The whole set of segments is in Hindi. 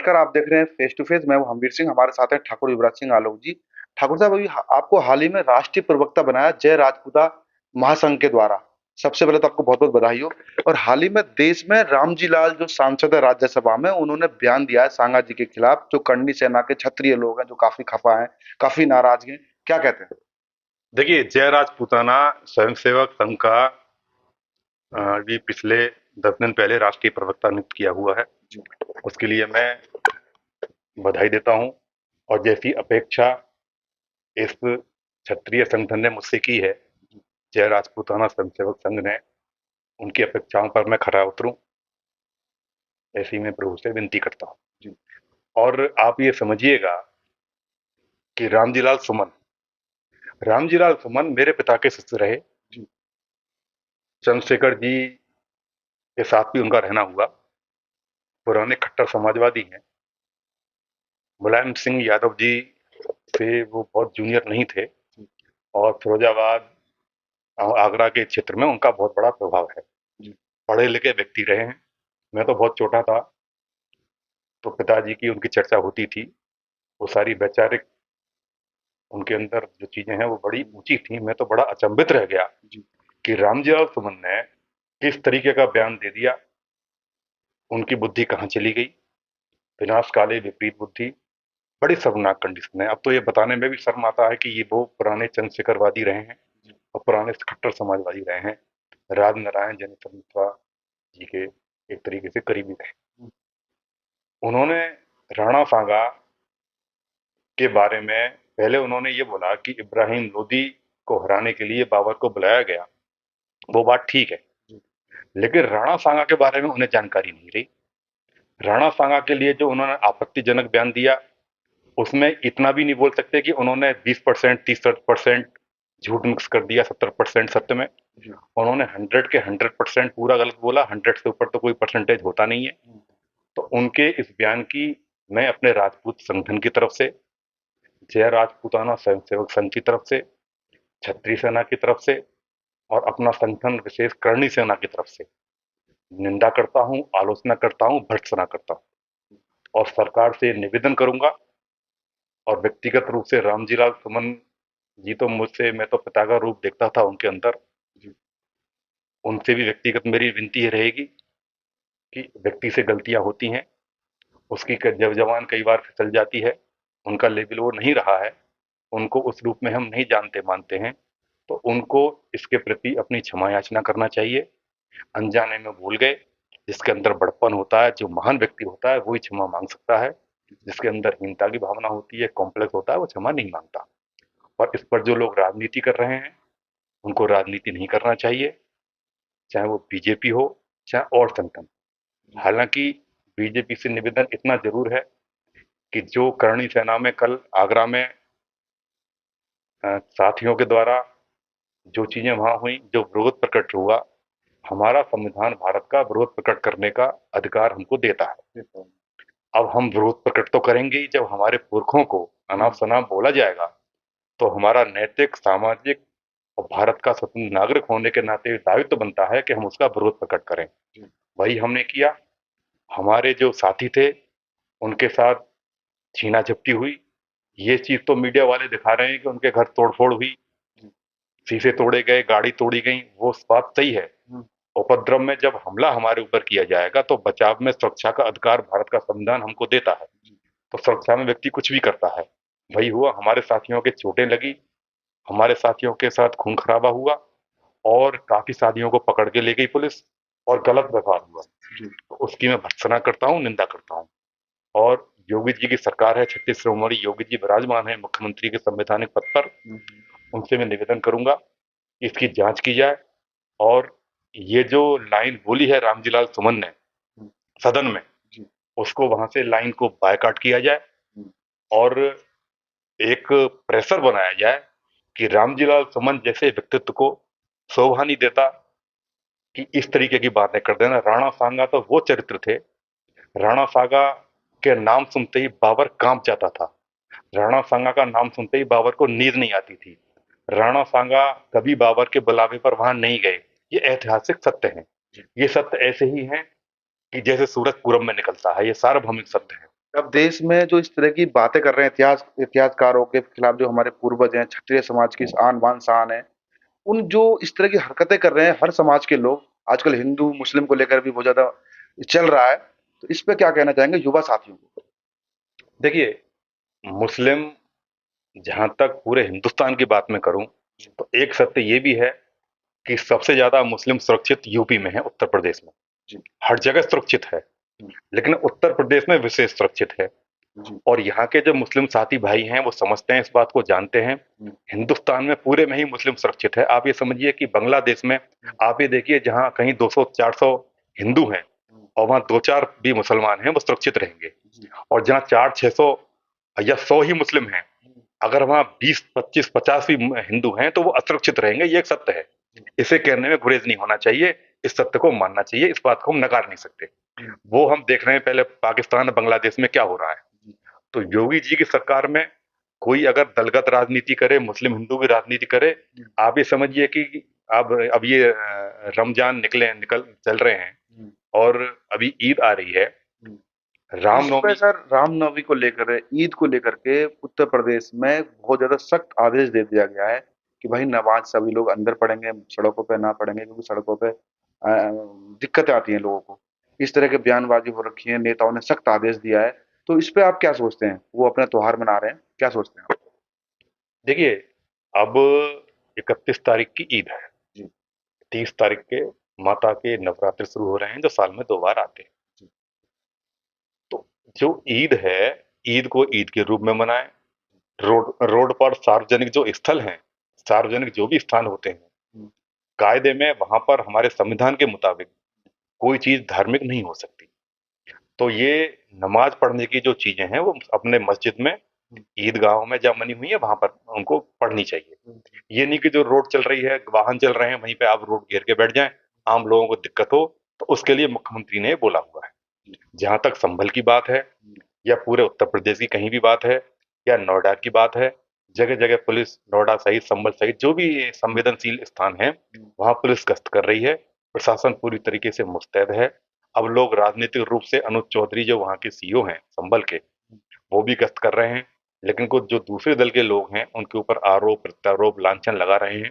नमस्कार, आप देख रहे हैं फेस टू फेस। मैं हूं हमवीर सिंह, हमारे साथ हैं ठाकुर युवराज सिंह आलोक जी। ठाकुर साहब, अभी आपको हाल ही में राष्ट्रीय प्रवक्ता बनाया जय राजपूता महासंघ के द्वारा। सबसे पहले तो आपको बहुत बहुत बधाई हो। और हाल ही में देश में रामजी लाल जो सांसद है राज्यसभा में, उन्होंने बयान दिया है सांगा जी के खिलाफ, जो करनी सेना के क्षत्रिय लोग हैं, जो काफी खफा हैं, काफी नाराज हैं। क्या कहते हैं? देखिए, जय राजपूताना स्वयंसेवक संघ का अभी पिछले 10 दिन पहले राष्ट्रीय प्रवक्ता नियुक्त किया हुआ है। उसके लिए मैं बधाई देता हूं। और जैसी अपेक्षा इस क्षत्रिय संगठन ने मुझसे की है, जय राजपूताना स्वयंसेवक संघ ने, उनकी अपेक्षाओं पर मैं खरा उतरूं, ऐसी मैं प्रभु से विनती करता हूं। और आप ये समझिएगा कि रामजी लाल सुमन मेरे पिता के शिष्य रहे। चंद्रशेखर जी के साथ भी उनका रहना हुआ। पुराने खट्टर समाजवादी हैं। मुलायम सिंह यादव जी से वो बहुत जूनियर नहीं थे। और फिरोजाबाद आगरा के क्षेत्र में उनका बहुत बड़ा प्रभाव है। पढ़े लिखे व्यक्ति रहे हैं। मैं तो बहुत छोटा था तो पिताजी की उनकी चर्चा होती थी। वो सारी वैचारिक उनके अंदर जो चीजें हैं वो बड़ी ऊंची थी। मैं तो बड़ा अचंभित रह गया कि रामजीलाल सुमन ने किस तरीके का बयान दे दिया। उनकी बुद्धि कहाँ चली गई? विनाश काले विपरीत बुद्धि। बड़ी शर्मनाक कंडीशन है। अब तो ये बताने में भी शर्म आता है कि ये वो पुराने चंद्रशेखरवादी रहे हैं और पुराने खट्टर समाजवादी रहे हैं। राज नारायण जनित मिश्रा जी के एक तरीके से करीबी थे। उन्होंने राणा सांगा के बारे में पहले उन्होंने ये बोला कि इब्राहिम लोदी को हराने के लिए बाबर को बुलाया गया। वो बात ठीक है, लेकिन राणा सांगा के बारे में उन्हें जानकारी नहीं रही। राणा सांगा के लिए जो उन्होंने आपत्तिजनक बयान दिया, उसमें इतना भी नहीं बोल सकते कि उन्होंने 20% 30% झूठ मिक्स कर दिया, 70% सत्य में। उन्होंने 100 के 100% पूरा गलत बोला। 100 से ऊपर तो कोई परसेंटेज होता नहीं है। तो उनके इस बयान की मैं अपने राजपूत संगठन की तरफ से, जय राजपूताना स्वयंसेवक संघ की तरफ से, क्षत्रिय सेना की तरफ से और अपना संगठन विशेष करणी सेना की तरफ से निंदा करता हूं, आलोचना करता हूं, भर्त्सना करता हूं। और सरकार से निवेदन करूंगा। और व्यक्तिगत रूप से रामजीलाल सुमन जी तो मुझसे, मैं तो पिता का रूप देखता था उनके अंदर। उनसे भी व्यक्तिगत मेरी विनती ये रहेगी कि व्यक्ति से गलतियां होती हैं। उसकी जब जवान कई बार फिसल जाती है, उनका लेवल वो नहीं रहा है, उनको उस रूप में हम नहीं जानते मानते हैं, तो उनको इसके प्रति अपनी क्षमा याचना करना चाहिए। अनजाने में भूल गए। जिसके अंदर बड़प्पन होता है, जो महान व्यक्ति होता है, वही क्षमा मांग सकता है। जिसके अंदर हीनता की भावना होती है, कॉम्प्लेक्स होता है, वो क्षमा नहीं मांगता। और इस पर जो लोग राजनीति कर रहे हैं, उनको राजनीति नहीं करना चाहिए, चाहे वो बीजेपी हो, चाहे और संगठन। हालांकि बीजेपी से निवेदन इतना जरूर है कि जो करणी सेना में कल आगरा में साथियों के द्वारा जो चीजें वहां हुई, जो विरोध प्रकट हुआ, हमारा संविधान भारत का विरोध प्रकट करने का अधिकार हमको देता है। अब हम विरोध प्रकट तो करेंगे ही। जब हमारे पुरखों को अनाप शनाप बोला जाएगा, तो हमारा नैतिक, सामाजिक और भारत का स्वतंत्र नागरिक होने के नाते दायित्व बनता है कि हम उसका विरोध प्रकट करें। वही हमने किया। हमारे जो साथी थे, उनके साथ छीना झपटी हुई। ये चीज तो मीडिया वाले दिखा रहे हैं कि उनके घर तोड़फोड़ हुई, शीशे तोड़े गए, गाड़ी तोड़ी गई। वो बात सही है। उपद्रव में जब हमला हमारे ऊपर किया जाएगा, तो बचाव में सुरक्षा का अधिकार भारत का संविधान हमको देता है। तो सुरक्षा में व्यक्ति कुछ भी करता है। वही हुआ। हमारे साथियों के चोटें लगी, हमारे साथियों के साथ खून खराबा हुआ और काफी साथियों को पकड़ के ले गई पुलिस और गलत व्यवहार हुआ। तो उसकी मैं भर्त्सना करता हूँ, निंदा करता हूँ। और योगी जी की सरकार है, 36 श्रोमणी योगी जी विराजमान है मुख्यमंत्री के संवैधानिक पद पर। उनसे मैं निवेदन करूंगा कि इसकी जांच की जाए। और ये जो लाइन बोली है रामजीलाल सुमन ने सदन में, उसको वहां से लाइन को बायकाट किया जाए और एक प्रेशर बनाया जाए कि रामजीलाल सुमन जैसे व्यक्तित्व को शोभा नहीं देता कि इस तरीके की बातें कर देना। राणा सांगा तो वो चरित्र थे। राणा सांगा के नाम सुनते ही बाबर कांप जाता था। राणा सांगा का नाम सुनते ही बाबर को नींद नहीं आती थी। राणा सांगा कभी बाबर के बुलावे पर वहां नहीं गए। ये ऐतिहासिक सत्य है। ये सत्य ऐसे ही हैं कि जैसे सूरज पूरब में निकलता है। ये सार्वभौमिक सत्य है। अब देश में जो इस तरह की बातें कर रहे हैं, इतिहासकारों के खिलाफ, जो हमारे पूर्वज हैं, क्षत्रिय समाज की आन बान शान है, उन जो इस तरह की हरकतें कर रहे हैं हर समाज के लोग, आजकल हिंदू मुस्लिम को लेकर भी बहुत ज्यादा चल रहा है, तो इस पे क्या कहना चाहेंगे युवा साथियों को? देखिए, मुस्लिम, जहां तक पूरे हिंदुस्तान की बात मैं करूं, तो एक सत्य ये भी है कि सबसे ज्यादा मुस्लिम सुरक्षित यूपी में है, उत्तर प्रदेश में। जी। हर जगह सुरक्षित है, जी। लेकिन उत्तर प्रदेश में विशेष सुरक्षित है। जी। और यहाँ के जो मुस्लिम साथी भाई हैं वो समझते हैं, इस बात को जानते हैं। हिंदुस्तान में पूरे में ही मुस्लिम सुरक्षित है। आप ये समझिए कि बांग्लादेश में आप ये देखिए, जहाँ कहीं 200-400 हिंदू हैं और वहाँ 2-4 भी मुसलमान हैं, वो सुरक्षित रहेंगे। और जहाँ 400-600 या 100 ही मुस्लिम हैं, अगर वहाँ 20-25-50 भी हिंदू हैं तो वो असुरक्षित रहेंगे। ये एक सत्य है, इसे कहने में गुरेज नहीं होना चाहिए, इस सत्य को मानना चाहिए, इस बात को हम नकार नहीं सकते। वो हम देख रहे हैं पहले पाकिस्तान बांग्लादेश में क्या हो रहा है। तो योगी जी की सरकार में कोई अगर दलगत राजनीति करे, मुस्लिम हिंदू की राजनीति करे, आप ये समझिए कि अब ये रमजान निकल चल रहे हैं और अभी ईद आ रही है, इस पे रामनवमी। सर रामनवमी को लेकर, ईद को लेकर के उत्तर प्रदेश में बहुत ज्यादा सख्त आदेश दे दिया गया है कि भाई नमाज सभी लोग अंदर पढ़ेंगे, सड़कों पे ना पढ़ेंगे, क्योंकि सड़कों पे दिक्कतें आती हैं लोगों को। इस तरह के बयानबाजी हो रखी है, नेताओं ने सख्त आदेश दिया है। तो इस पे आप क्या सोचते हैं? वो अपना त्योहार मना रहे हैं, क्या सोचते हैं आप? देखिए, अब 31 तारीख की ईद है, जी। 30 तारीख के माता के नवरात्र शुरू हो रहे हैं, जो साल में 2 बार आते हैं। तो जो ईद है, ईद को ईद के रूप में मनाएं। रोड रोड पर सार्वजनिक जो स्थल हैं, सार्वजनिक जो भी स्थान होते हैं, कायदे में वहां पर हमारे संविधान के मुताबिक कोई चीज धार्मिक नहीं हो सकती। तो ये नमाज पढ़ने की जो चीजें हैं वो अपने मस्जिद में, ईदगाहों में जहाँ बनी हुई है वहां पर उनको पढ़नी चाहिए। ये नहीं कि जो रोड चल रही है, वाहन चल रहे हैं, वहीं पे आप रोड घेर के बैठ जाएं, आम लोगों को दिक्कत हो। तो उसके लिए मुख्यमंत्री ने बोला हुआ है। जहां तक संभल की बात है, या पूरे उत्तर प्रदेश की कहीं भी बात है, या नोएडा की बात है, जगह जगह पुलिस, नोएडा सहित, संभल सहित जो भी संवेदनशील स्थान है, वहां पुलिस गश्त कर रही है। प्रशासन पूरी तरीके से मुस्तैद है। अब लोग राजनीतिक रूप से अनुज चौधरी, जो वहां के सीईओ हैं संभल के, वो भी गश्त कर रहे हैं। लेकिन कुछ जो दूसरे दल के लोग हैं, उनके ऊपर आरोप प्रत्यारोप लांछन लगा रहे हैं,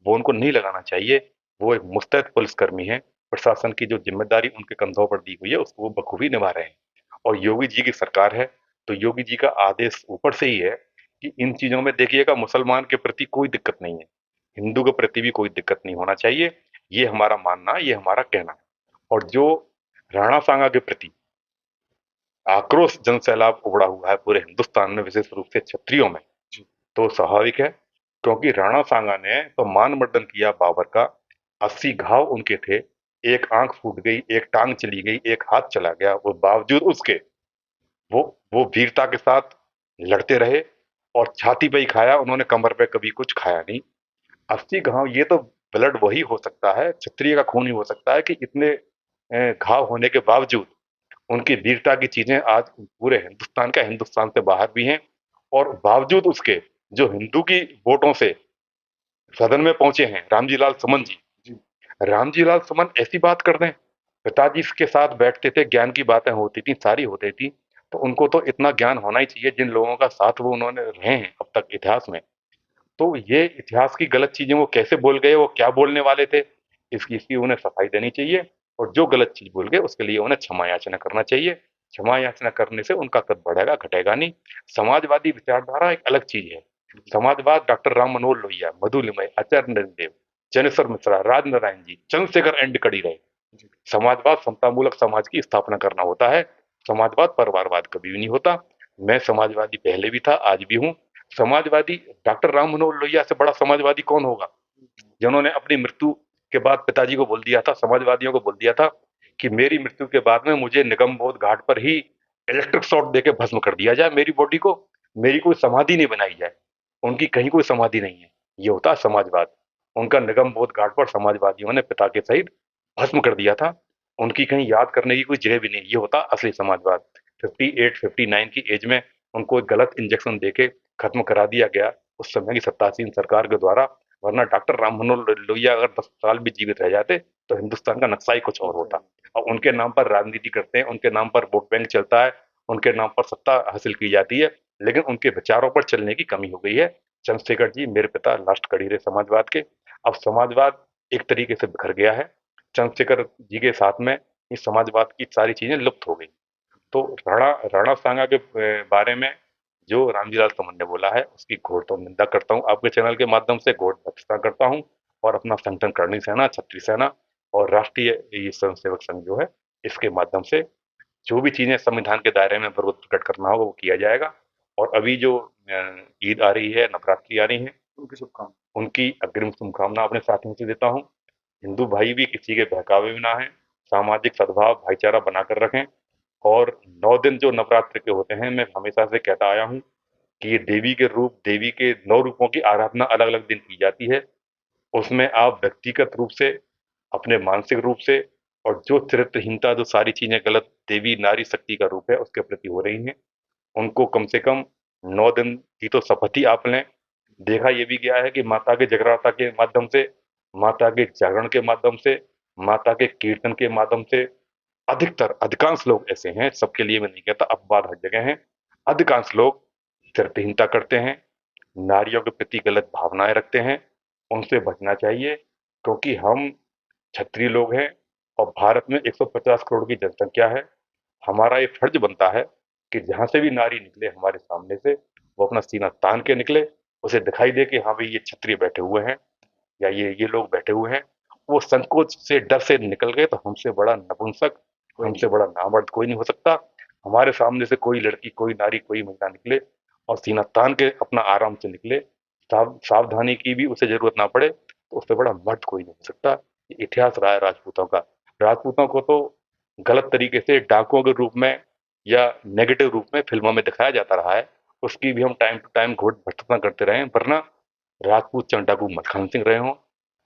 वो उनको नहीं लगाना चाहिए। वो एक मुस्तैद पुलिसकर्मी है। प्रशासन की जो जिम्मेदारी उनके कंधों पर दी हुई है, उसको वो बखूबी निभा रहे हैं। और योगी जी की सरकार है, तो योगी जी का आदेश ऊपर से ही है कि इन चीजों में देखिएगा, मुसलमान के प्रति कोई दिक्कत नहीं है, हिंदू के प्रति भी कोई दिक्कत नहीं होना चाहिए। ये हमारा मानना, ये हमारा कहना है। और जो राणा सांगा के प्रति आक्रोश जन सैलाब उमड़ा हुआ है पूरे हिंदुस्तान में, विशेष रूप से क्षत्रियों में, तो स्वाभाविक है, क्योंकि राणा सांगा ने तो मान मर्दन किया बाबर का। 80 घाव उनके थे, एक आंख फूट गई, एक टांग चली गई, एक हाथ चला गया, वो बावजूद उसके वो वो वीरता के साथ लड़ते रहे। और छाती पे ही खाया उन्होंने, कमर पे कभी कुछ खाया नहीं। 80 घाव, ये तो ब्लड वही हो सकता है, क्षत्रिय का खून ही हो सकता है कि इतने घाव होने के बावजूद उनकी वीरता की चीजें आज पूरे हिंदुस्तान का, हिंदुस्तान से बाहर भी हैं। और बावजूद उसके जो हिंदू की वोटों से सदन में पहुंचे हैं, रामजी लाल सुमन जी, रामजी लाल सुमन ऐसी बात कर दें, पिताजी के साथ बैठते थे, ज्ञान की बातें होती थी, सारी होती थी। तो उनको तो इतना ज्ञान होना ही चाहिए जिन लोगों का साथ वो उन्होंने रहे हैं अब तक इतिहास में। तो ये इतिहास की गलत चीजें वो कैसे बोल गए, वो क्या बोलने वाले थे, इसकी उन्हें सफाई देनी चाहिए। और जो गलत चीज बोल गए उसके लिए उन्हें क्षमा याचना करना चाहिए। क्षमा याचना करने से उनका कद बढ़ेगा, घटेगा नहीं। समाजवादी विचारधारा एक अलग चीज है। समाजवाद डॉक्टर राम मनोहर लोहिया, मधु लिमय, आचार्य देव, चनेश्वर मिश्रा, राज नारायण जी, चंद्रशेखर एंड कड़ी रहे। समाजवाद समतामूलक समाज की स्थापना करना होता है। समाजवाद परिवारवाद कभी भी नहीं होता। मैं समाजवादी पहले भी था, आज भी हूँ। समाजवादी डॉक्टर राम मनोहर लोहिया से बड़ा समाजवादी कौन होगा, जिन्होंने अपनी मृत्यु के बाद पिताजी को बोल दिया था, समाजवादियों को बोल दिया था कि मेरी मृत्यु के बाद में मुझे निगम बोध घाट पर ही इलेक्ट्रिक शॉक देके भस्म कर दिया जाए, मेरी बॉडी को, मेरी कोई समाधि नहीं बनाई जाए। उनकी कहीं कोई समाधि नहीं है। ये होता है समाजवाद। उनका निगम बोध घाट पर समाजवादियों ने पिता के सहित भस्म कर दिया था। उनकी कहीं याद करने की कोई जगह भी नहीं। ये होता असली समाजवाद। 58-59 की एज में उनको एक गलत इंजेक्शन देके खत्म करा दिया गया उस समय की सत्तासीन सरकार के द्वारा। वरना डॉक्टर राम मनोहर लोहिया अगर 10 साल भी जीवित रह जाते तो हिंदुस्तान का नक्शा ही कुछ और होता। और उनके नाम पर राजनीति करते हैं, उनके नाम पर वोट बैंक चलता है, उनके नाम पर सत्ता हासिल की जाती है, लेकिन उनके विचारों पर चलने की कमी हो गई है। चंद्रशेखर जी मेरे पिता लास्ट कड़ी रहे समाजवाद के। अब समाजवाद एक तरीके से बिखर गया है। चंद्रशेखर जी के साथ में ये समाजवाद की सारी चीजें लुप्त हो गई। तो राणा राणा सांगा के बारे में जो रामजीलाल तमन ने बोला है उसकी घोर तो निंदा करता हूँ, आपके चैनल के माध्यम से घोर भर्त्सना करता हूँ। और अपना संगठन करणी सेना, छत्री सेना और राष्ट्रीय ये स्वयं सेवक संघ जो है, इसके माध्यम से जो भी चीजें संविधान के दायरे में विरोध प्रकट करना होगा वो किया जाएगा। और अभी जो ईद आ रही है, नवरात्रि आ रही है, उनकी अग्रिम शुभकामना अपने साथियों से देता हूँ। हिंदू भाई भी किसी के बहकावे में ना है, सामाजिक सद्भाव भाईचारा बनाकर रखें। और 9 दिन जो नवरात्र के होते हैं, मैं हमेशा से कहता आया हूँ कि ये देवी के रूप, देवी के 9 रूपों की आराधना अलग-अलग दिन की जाती है। उसमें आप व्यक्तिगत रूप से, अपने मानसिक रूप से और जो चरित्रहीनता, जो सारी चीजें गलत देवी नारी शक्ति का रूप है उसके प्रति हो रही हैं, उनको कम से कम 9 दिन की तो शपथ ही आप लें। देखा ये भी गया है कि माता के जगराता के माध्यम से, माता के जागरण के माध्यम से, माता के कीर्तन के माध्यम से अधिकांश लोग ऐसे हैं, सबके लिए मैं नहीं कहता, अपवाद हर जगह हैं, अधिकांश लोग चरित्रहीनता करते हैं, नारियों के प्रति गलत भावनाएं रखते हैं। उनसे बचना चाहिए, क्योंकि हम क्षत्रिय लोग हैं और भारत में 150 करोड़ की जनसंख्या है। हमारा ये फर्ज बनता है कि जहां से भी नारी निकले हमारे सामने से, वो अपना सीना तान के निकले, उसे दिखाई दे कि हाँ भाई ये क्षत्रिय बैठे हुए हैं या ये लोग बैठे हुए हैं। वो संकोच से, डर से निकल गए तो हमसे बड़ा नपुंसक, हमसे बड़ा नामर्द कोई नहीं हो सकता। हमारे सामने से कोई लड़की, कोई नारी, कोई महिला निकले और सीना तान के अपना आराम से निकले, सावधानी की भी उसे जरूरत ना पड़े, तो उससे बड़ा मर्द कोई नहीं हो सकता। ये इतिहास रहा है राजपूतों का। राजपूतों को तो गलत तरीके से डाकुओं के रूप में या नेगेटिव रूप में फिल्मों में दिखाया जाता रहा है। उसकी भी हम टाइम टू टाइम घोर भर्त्सना करते रहे हैं, वरना राजपूत चाहे डाकू मलखान सिंह रहे हों,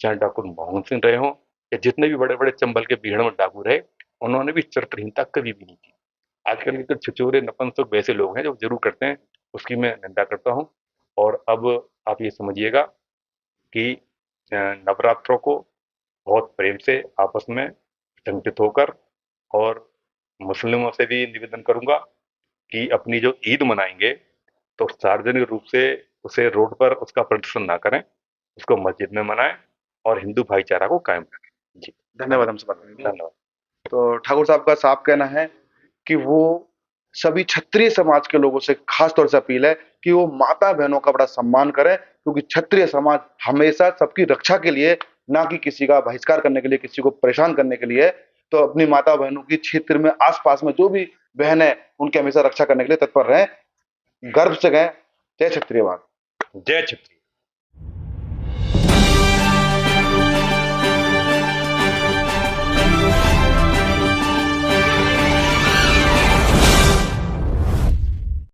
चाहे डाकू मोहन सिंह रहे हों, या जितने भी बड़े बड़े चंबल के बीहड़ में डाकू रहे, उन्होंने भी चरित्रहीनता कभी भी नहीं की। आजकल के तो छिछोरे नपुंसक वैसे लोग हैं जो जरूर करते हैं, उसकी मैं निंदा करता हूँ। और अब आप ये समझिएगा कि नवरात्रों को बहुत प्रेम से आपस में संगठित होकर, और मुस्लिमों से भी निवेदन करूंगा कि अपनी जो ईद मनाएंगे तो सार्वजनिक रूप से उसे रोड पर उसका प्रदर्शन ना करें, उसको मस्जिद में मनाएं और हिंदू भाईचारा को कायम रखें। जी, धन्यवाद हमसे बात करने के लिए। धन्यवाद। तो ठाकुर साहब का साफ कहना है कि वो सभी क्षत्रिय समाज के लोगों से खास तौर से अपील है कि वो माता बहनों का बड़ा सम्मान करें, क्योंकि क्षत्रिय समाज हमेशा सबकी रक्षा के लिए, ना कि किसी का बहिष्कार करने के लिए, किसी को परेशान करने के लिए। तो अपनी माता बहनों की क्षेत्र में, आसपास में जो भी बहन है, उनकी हमेशा रक्षा करने के लिए तत्पर रहें। गर्व से कहें, जय क्षत्रियवाद। जय क्षत्रिय।